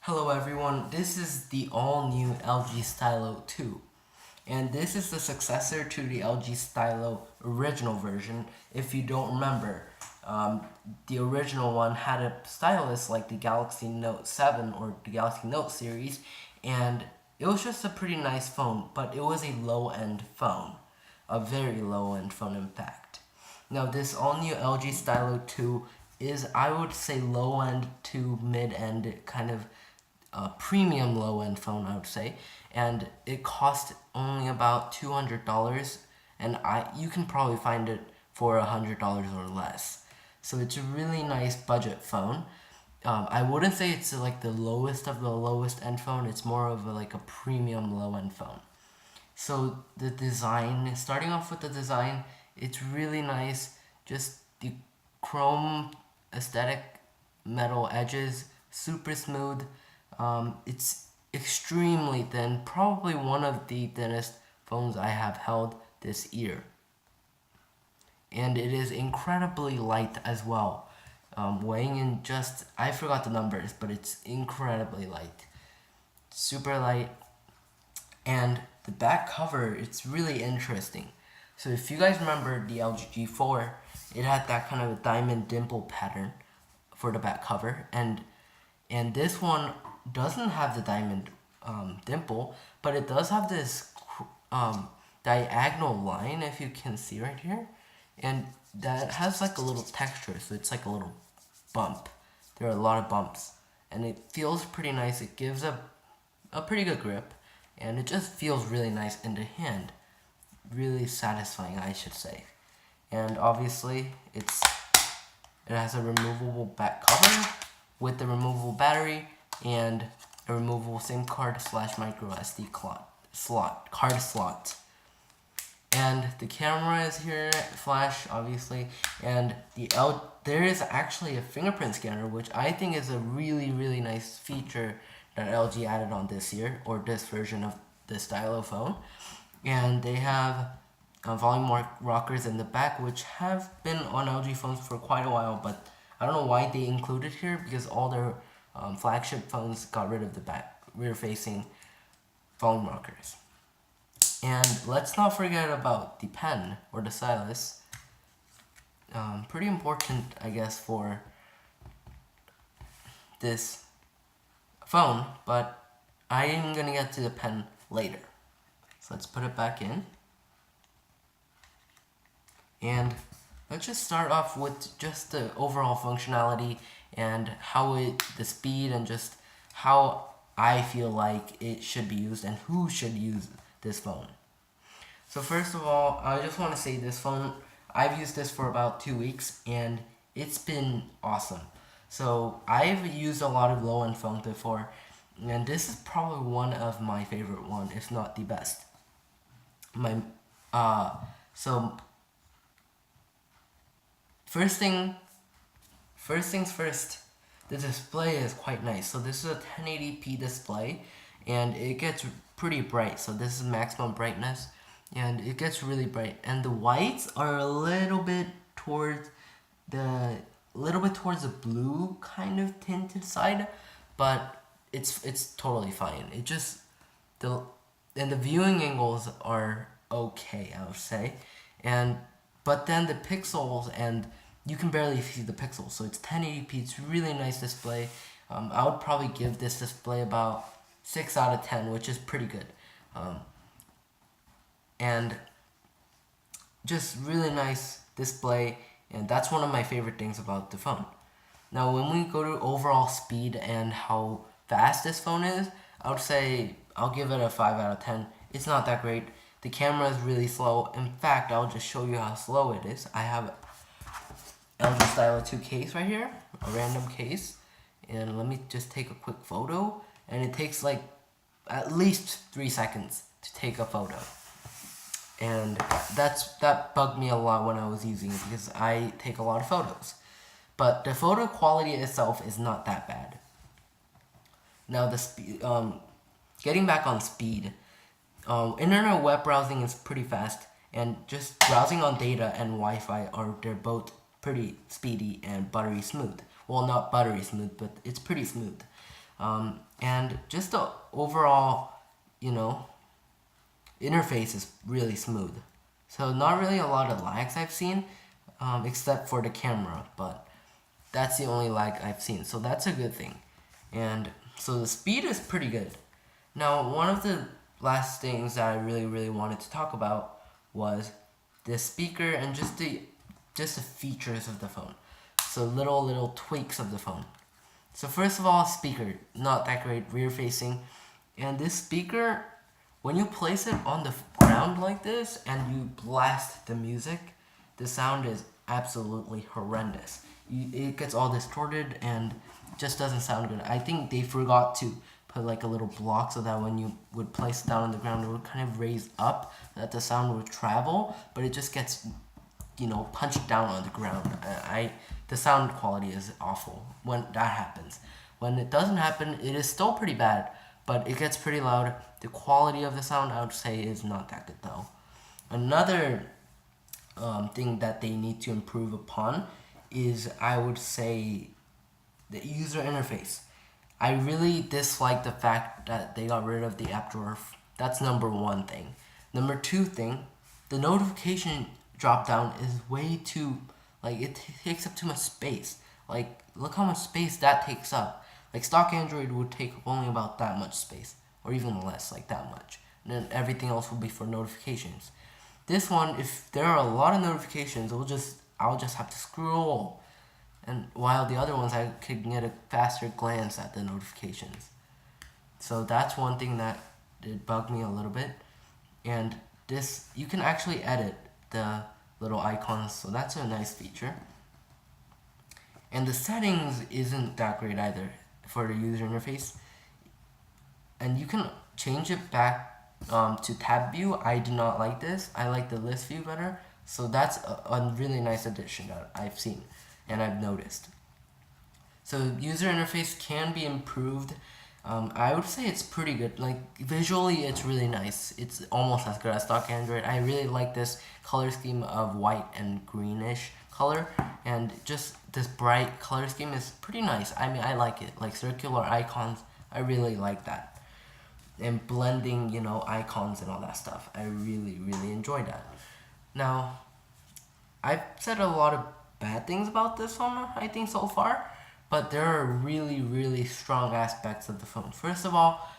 Hello everyone, this is the all-new LG Stylo 2, and this is the successor to the LG Stylo original version. If you don't remember, the original one had a stylus like the Galaxy Note 7 or the Galaxy Note series, and it was just a pretty nice phone, but it was a low-end phone, a very low-end phone in fact. Now this all-new LG Stylo 2 is, I would say, low-end to mid-end, kind of premium low-end phone, I would say, and it cost only about $200, and you can probably find it for $100 or less. So it's a really nice budget phone. I wouldn't say it's like the lowest of the lowest end phone. It's more of like a premium low-end phone. So the design, starting off with the design, it's really nice. Just the chrome aesthetic, metal edges, super smooth. It's extremely thin, probably one of the thinnest phones I have held this year. And it is incredibly light as well, weighing in just, I forgot the numbers, but it's incredibly light. Super light. And the back cover, it's really interesting. So if you guys remember the LG G4, it had that kind of a diamond dimple pattern for the back cover, and this one doesn't have the diamond dimple, but it does have this diagonal line, if you can see right here, and that has like a little texture, so it's like a little bump. There are a lot of bumps, and it feels pretty nice. It gives a pretty good grip, and it just feels really nice in the hand. Really satisfying, I should say. And obviously, it has a removable back cover with the removable battery and a removable SIM card / micro SD card slot. And the camera is here, flash obviously, and there is actually a fingerprint scanner, which I think is a really nice feature that LG added on this year, or this version of the Stylo phone. And they have volume rockers in the back, which have been on LG phones for quite a while, but I don't know why they included here, because all their flagship phones got rid of the rear-facing volume rockers. And let's not forget about the pen, or the stylus. Pretty important, I guess, for this phone, but I am gonna get to the pen later. So let's put it back in. And let's just start off with just the overall functionality and the speed, and just how I feel like it should be used and who should use this phone. So first of all, I just want to say this phone, I've used this for about 2 weeks and it's been awesome. So I've used a lot of low-end phones before, and this is probably one of my favorite one, if not the best. So first things first, the display is quite nice. So this is a 1080p display, and it gets pretty bright. So this is maximum brightness, and it gets really bright. And the whites are a little bit towards the blue kind of tinted side, but it's totally fine. It just the viewing angles are okay, I would say, but then the pixels, and you can barely see the pixels. So it's 1080p. It's really nice display. I would probably give this display about 6 out of 10, which is pretty good. And just really nice display, and that's one of my favorite things about the phone. Now, when we go to overall speed and how fast this phone is, I would say I'll give it a 5 out of 10. It's not that great. The camera is really slow. In fact, I'll just show you how slow it is. I have LG Stylo 2 case right here, a random case, and let me just take a quick photo, and it takes like at least 3 seconds to take a photo. And that bugged me a lot when I was using it, because I take a lot of photos. But the photo quality itself is not that bad. Now the speed, getting back on speed, internet web browsing is pretty fast, and just browsing on data and Wi-Fi they're both pretty speedy and buttery smooth. Well, not buttery smooth, but it's pretty smooth. And just the overall, interface is really smooth. So not really a lot of lags I've seen, except for the camera, but that's the only lag I've seen. So that's a good thing. And so the speed is pretty good. Now, one of the last things that I really wanted to talk about was the speaker and just the features of the phone. So little tweaks of the phone. So first of all, speaker, not that great, rear facing. And this speaker, when you place it on the ground like this and you blast the music, the sound is absolutely horrendous. It gets all distorted and just doesn't sound good. I think they forgot to put like a little block so that when you would place it down on the ground, it would kind of raise up so that the sound would travel, but it just gets, punched down on the ground. The sound quality is awful when that happens. When it doesn't happen, it is still pretty bad, but it gets pretty loud. The quality of the sound, I would say, is not that good though. Another thing that they need to improve upon is, I would say, the user interface. I really dislike the fact that they got rid of the app drawer. That's number one thing. Number two thing, the notification drop down is way too, it takes up too much space. Look how much space that takes up. Stock Android would take only about that much space, or even less, that much. And then everything else will be for notifications. This one, if there are a lot of notifications, I'll just have to scroll. And while the other ones, I could get a faster glance at the notifications. So that's one thing that did bug me a little bit. And this, you can actually edit the little icons, so that's a nice feature. And the settings isn't that great either for the user interface. And you can change it back to tab view. I do not like this. I like the list view better. So that's a really nice addition that I've seen and I've noticed. So user interface can be improved. I would say it's pretty good. Visually, it's really nice. It's almost as good as stock Android. I really like this color scheme of white and greenish color, and just this bright color scheme is pretty nice. I mean, I like it. Circular icons, I really like that. And blending, icons and all that stuff. I really enjoy that. Now, I've said a lot of bad things about this phone, I think, so far, but there are really strong aspects of the phone. First of all,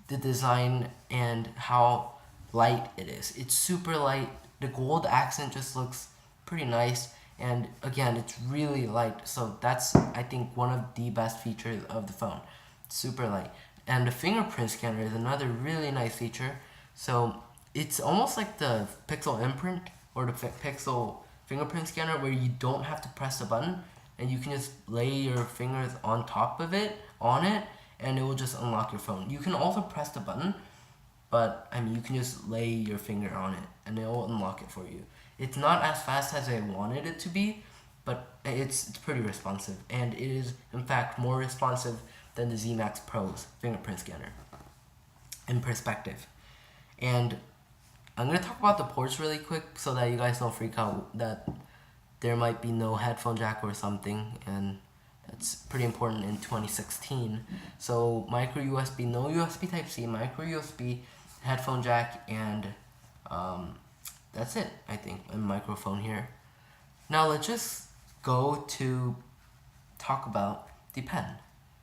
the design and how light it is. It's super light. The gold accent just looks pretty nice, and again, it's really light, so that's, I think, one of the best features of the phone. Super light. And the fingerprint scanner is another really nice feature. So it's almost like the Pixel imprint or the Pixel fingerprint scanner, where you don't have to press the button and you can just lay your fingers on top of it, and it will just unlock your phone. You can also press the button, but you can just lay your finger on it and it will unlock it for you. It's not as fast as I wanted it to be, but it's pretty responsive, and it is in fact more responsive than the Z Max Pro's fingerprint scanner in perspective. And I'm going to talk about the ports really quick so that you guys don't freak out that there might be no headphone jack or something, and that's pretty important in 2016. So micro USB, no USB Type-C, micro USB, headphone jack, and that's it, I think, and microphone here. Now let's just go to talk about the pen.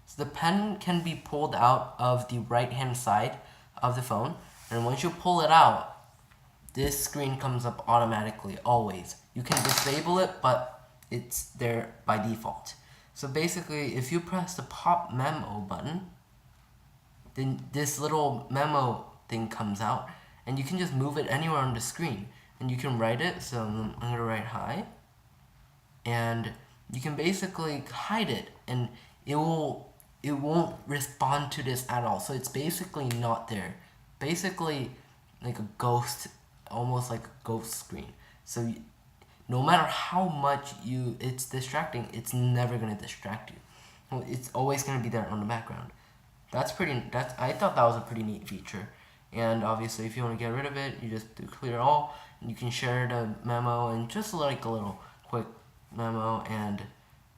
So the pen can be pulled out of the right hand side of the phone, and once you pull it out, this screen comes up automatically, always. You can disable it, but it's there by default. So basically, if you press the pop memo button, then this little memo thing comes out, and you can just move it anywhere on the screen. And you can write it, so I'm gonna write hi. And you can basically hide it, and it won't respond to this at all. So it's basically not there. Basically like a ghost, almost like a ghost screen. So no matter how much it's distracting, it's never gonna distract you. It's always gonna be there on the background. I thought that was a pretty neat feature. And obviously, if you want to get rid of it, you just do clear all, and you can share the memo, and just a little quick memo, and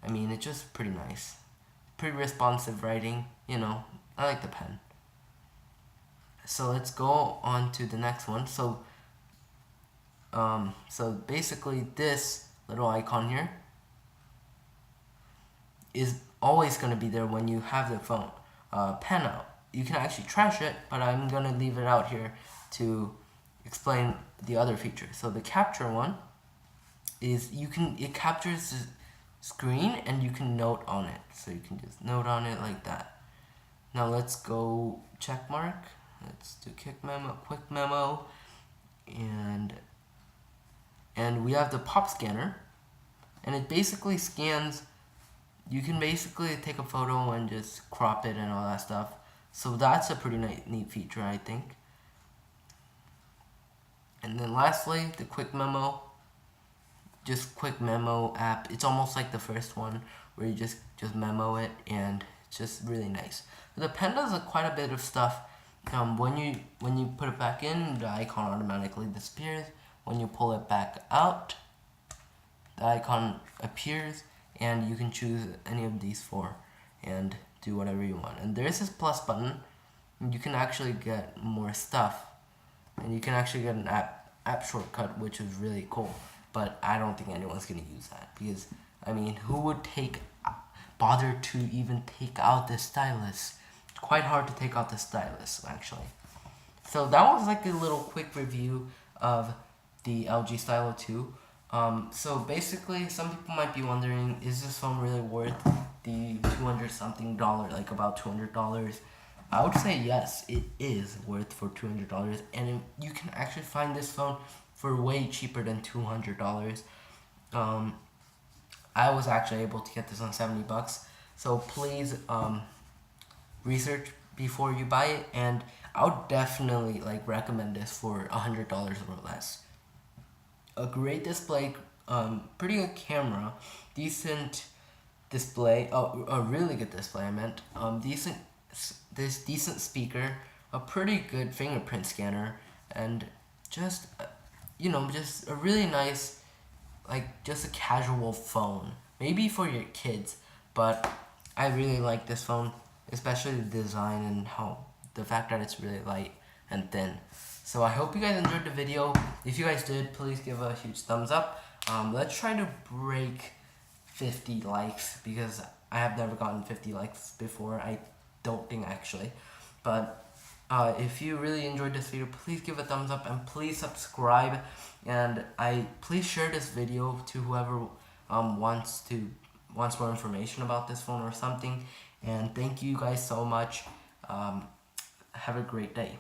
it's just pretty nice. Pretty responsive writing, I like the pen. So let's go on to the next one. So basically this little icon here is always going to be there when you have the phone pen out. You can actually trash it, but I'm going to leave it out here to explain the other features. So the capture one is it captures the screen and you can note on it. So you can just note on it like that. Now let's go check mark. Let's do quick memo, and we have the pop scanner, and it basically scans. You can basically take a photo and just crop it and all that stuff. So that's a pretty neat feature, I think. And then lastly, the quick memo. Just quick memo app. It's almost like the first one where you just memo it, and it's just really nice. The pen does quite a bit of stuff. When you put it back in, the icon automatically disappears. When you pull it back out, the icon appears, and you can choose any of these four and do whatever you want. And there's this plus button, and you can actually get more stuff, and you can actually get an app shortcut, which is really cool. But I don't think anyone's gonna use that, because I mean, who would bother to even take out the stylus? It's quite hard to take out the stylus, actually. So that was like a little quick review of the LG Stylo 2. So basically, some people might be wondering, is this phone really worth the $200 something, like about $200? I would say yes, it is worth for $200, and you can actually find this phone for way cheaper than $200. I was actually able to get this on $70, so please research before you buy it, and I would definitely recommend this for $100 or less. A great display, pretty good camera, decent display, a really good display I meant, decent speaker, a pretty good fingerprint scanner, and just just a really nice, just a casual phone, maybe for your kids, but I really like this phone, especially the design and the fact that it's really light and thin. So I hope you guys enjoyed the video. If you guys did, please give a huge thumbs up. Let's try to break 50 likes, because I have never gotten 50 likes before. I don't think, actually. But if you really enjoyed this video, please give a thumbs up and please subscribe. And please share this video to whoever wants more information about this phone or something. And thank you guys so much. Have a great day.